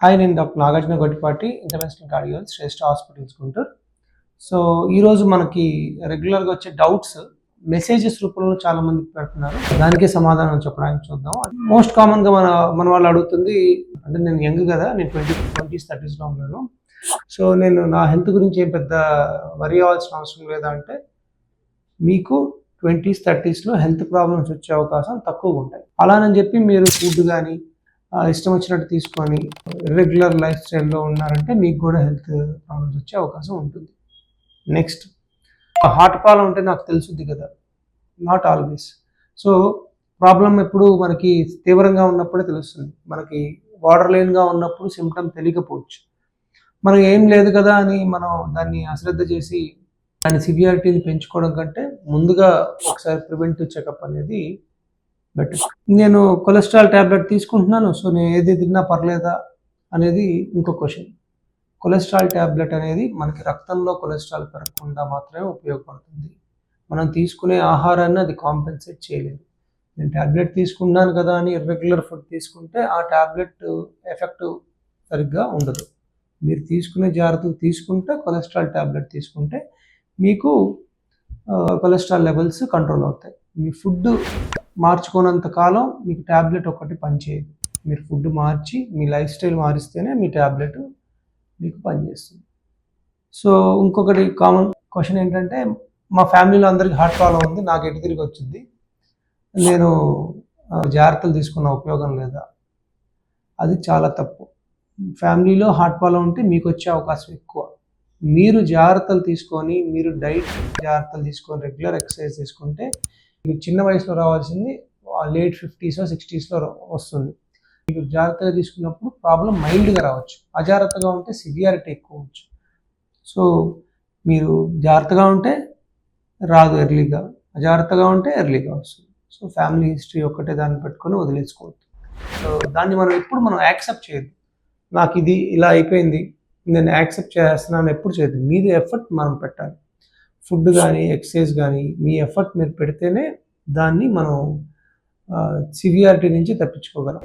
Hi, నేను doctor Nagarjuna Gottipati, international cardiologist, Shreshta hospitals Guntur. So ఈరోజు మనకి రెగ్యులర్గా వచ్చే డౌట్స్ మెసేజెస్ రూపంలో చాలా మంది పెడుతున్నారు. దానికే సమాధానం చెప్పడానికి చూద్దాం. మోస్ట్ కామన్గా మన వాళ్ళు అడుగుతుంది, అంటే నేను యంగ్ కదా, నేను 20s 30sలో ఉన్నాను. సో నేను నా హెల్త్ గురించి ఏం పెద్ద వరి అవ్వాల్సిన అవసరం లేదా అంటే, మీకు 20s 30sలో హెల్త్ ప్రాబ్లమ్స్ వచ్చే అవకాశం తక్కువగా ఉంటాయి. అలానని చెప్పి మీరు ఫుడ్ కానీ ఇష్టం వచ్చినట్టు తీసుకొని ఇర్రెగ్యులర్ లైఫ్ స్టైల్లో ఉన్నారంటే మీకు కూడా హెల్త్ ప్రాబ్లమ్స్ వచ్చే అవకాశం ఉంటుంది. నెక్స్ట్, హార్ట్ ప్రాబ్లం అంటే నాకు తెలుసుద్ది కదా, నాట్ ఆల్వేస్. సో ప్రాబ్లం ఎప్పుడు మనకి తీవ్రంగా ఉన్నప్పుడే తెలుస్తుంది. మనకి బార్డర్ లైన్గా ఉన్నప్పుడు సిమ్టమ్ తెలియకపోవచ్చు. మనకి ఏం లేదు కదా అని మనం దాన్ని అశ్రద్ధ చేసి దాని సివియారిటీని పెంచుకోవడం కంటే ముందుగా ఒకసారి ప్రివెంటివ్ చెకప్ అనేది బెటర్. నేను కొలెస్ట్రాల్ ట్యాబ్లెట్ తీసుకుంటున్నాను, సో నేను ఏది తిన్నా పర్లేదా అనేది ఇంకో క్వశ్చన్. కొలెస్ట్రాల్ ట్యాబ్లెట్ అనేది మనకి రక్తంలో కొలెస్ట్రాల్ పెరగకుండా మాత్రమే ఉపయోగపడుతుంది. మనం తీసుకునే ఆహారాన్ని అది కాంపెన్సేట్ చేయలేదు. నేను ట్యాబ్లెట్ తీసుకున్నాను కదా అని ఇర్రెగ్యులర్ ఫుడ్ తీసుకుంటే ఆ ట్యాబ్లెట్ ఎఫెక్ట్ సరిగ్గా ఉండదు. మీరు తీసుకునే జాగ్రత్తలు తీసుకుంటే, కొలెస్ట్రాల్ ట్యాబ్లెట్ తీసుకుంటే మీకు కొలెస్ట్రాల్ లెవెల్స్ కంట్రోల్ అవుతాయి. మీ ఫుడ్ మార్చుకోనంత కాలం మీకు ట్యాబ్లెట్ ఒకటి పనిచేయదు. మీరు ఫుడ్ మార్చి మీ లైఫ్ స్టైల్ మారిస్తేనే మీ ట్యాబ్లెట్ మీకు పనిచేస్తుంది. సో ఇంకొకటి కామన్ క్వశ్చన్ ఏంటంటే, మా ఫ్యామిలీలో అందరికీ హార్ట్ ప్రాబ్లం ఉంది, నాకు ఎటు తిరిగి వచ్చింది, నేను జాగ్రత్తలు తీసుకున్న ఉపయోగం లేదా? అది చాలా తప్పు. ఫ్యామిలీలో హార్ట్ ప్రాబ్లం ఉంటే మీకు వచ్చే అవకాశం ఎక్కువ. మీరు జాగ్రత్తలు తీసుకొని, మీరు డైట్ జాగ్రత్తలు తీసుకొని, రెగ్యులర్ ఎక్సర్సైజ్ తీసుకుంటే మీకు చిన్న వయసులో రావాల్సింది లేట్ 50s 60sలో వస్తుంది. మీకు జాగ్రత్తగా తీసుకున్నప్పుడు ప్రాబ్లం మైల్డ్గా రావచ్చు, అజాగ్రత్తగా ఉంటే సివియారిటీ ఎక్కువ అవచ్చు. సో మీరు జాగ్రత్తగా ఉంటే రాదు ఎర్లీగా, అజాగ్రత్తగా ఉంటే ఎర్లీగా వస్తుంది. సో ఫ్యామిలీ హిస్టరీ ఒక్కటే దాన్ని పెట్టుకొని వదిలేసుకోవద్దు. సో దాన్ని మనం యాక్సెప్ట్ చేయద్దు. నాకు ఇది ఇలా అయిపోయింది, నేను యాక్సెప్ట్ చేస్తున్నాను ఎప్పుడు చేయద్దు. మీది ఎఫర్ట్ మనం పెట్టాలి. ఫుడ్ కానీ ఎక్సర్సైజ్ కానీ మీ ఎఫర్ట్ మీరు పెడితేనే దాన్ని మనం సివియారిటీ నుంచి తప్పించుకోగలం.